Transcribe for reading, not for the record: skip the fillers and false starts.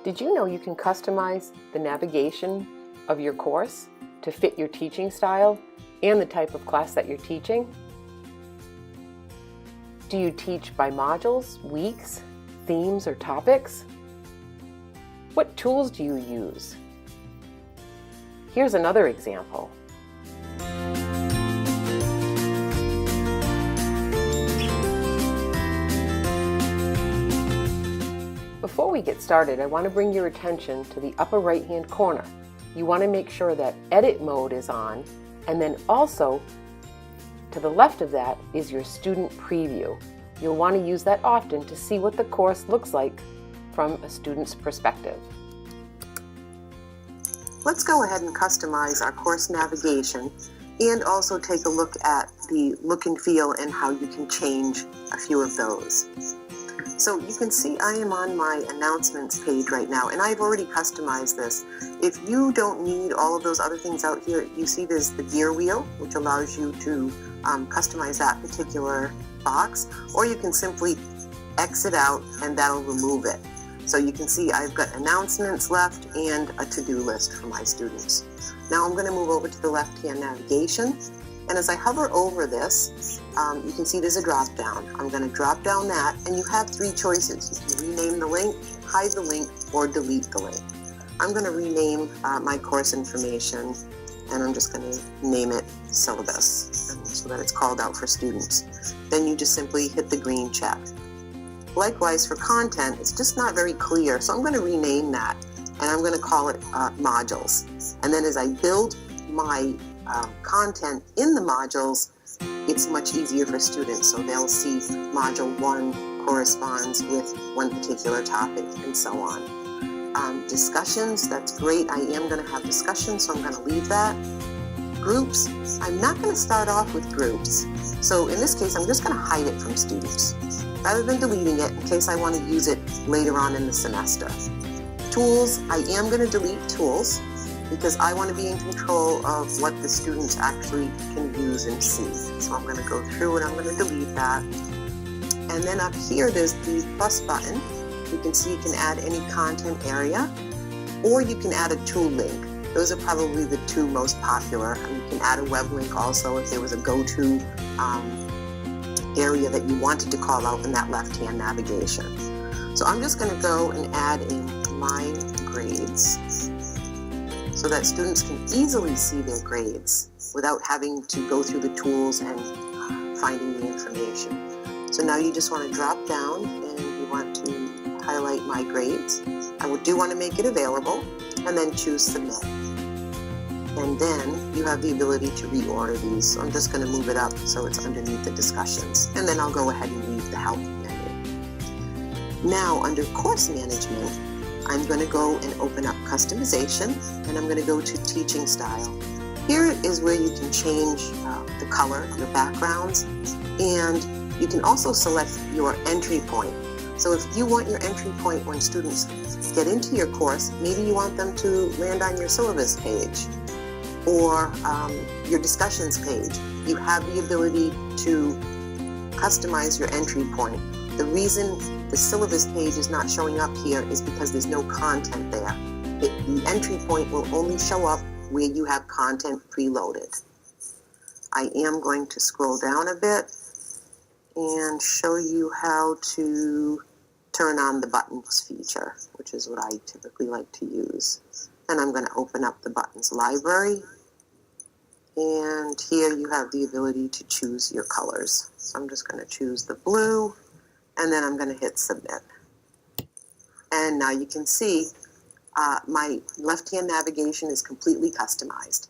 Did you know you can customize the navigation of your course to fit your teaching style and the type of class that you're teaching? Do you teach by modules, weeks, themes, or topics? What tools do you use? Here's another example. Before we get started, I want to bring your attention to the upper right-hand corner. You want to make sure that edit mode is on, and then also to the left of that is your student preview. You'll want to use that often to see what the course looks like from a student's perspective. Let's go ahead and customize our course navigation and also take a look at the look and feel and how you can change a few of those. So you can see I am on my announcements page right now, and I've already customized this. If you don't need all of those other things out here, you see there's the gear wheel, which allows you to customize that particular box, or you can simply exit out and that'll remove it. So you can see I've got announcements left and a to-do list for my students. Now I'm going to move over to the left-hand navigation, and as I hover over this, you can see there's a drop down. I'm going to drop down that, and you have three choices. You can rename the link, hide the link, or delete the link. I'm going to rename my course information, and I'm just going to name it syllabus so that it's called out for students. Then you just simply hit the green check. Likewise for content, it's just not very clear, so I'm going to rename that, and I'm going to call it modules. And then as I build my content in the modules, it's much easier for students, so they'll see module 1 corresponds with one particular topic and so on. Discussions, that's great. I am going to have discussions, so I'm going to leave that. Groups, I'm not going to start off with groups. So in this case, I'm just going to hide it from students rather than deleting it in case I want to use it later on in the semester. Tools, I am going to delete tools because I want to be in control of what the students actually can use and see. So I'm going to go through and I'm going to delete that. And then up here, there's the plus button. You can see you can add any content area, or you can add a tool link. Those are probably the two most popular. And you can add a web link also if there was a go-to area that you wanted to call out in that left-hand navigation. So I'm just going to go and add in my grades so that students can easily see their grades without having to go through the tools and finding the information. So now you just want to drop down and you want to highlight my grades. I do want to make it available and then choose submit. And then you have the ability to reorder these. So I'm just going to move it up so it's underneath the discussions. And then I'll go ahead and leave the help menu. Now under course management, I'm going to go and open up customization, and I'm going to go to teaching style. Here is where you can change the color of your backgrounds, and you can also select your entry point. So if you want your entry point when students get into your course, maybe you want them to land on your syllabus page or your discussions page. You have the ability to customize your entry point. The reason the syllabus page is not showing up here is because there's no content there. The entry point will only show up where you have content preloaded. I am going to scroll down a bit and show you how to turn on the buttons feature, which is what I typically like to use. And I'm going to open up the buttons library. And here you have the ability to choose your colors. So I'm just going to choose the blue, and then I'm going to hit submit. And now you can see my left-hand navigation is completely customized.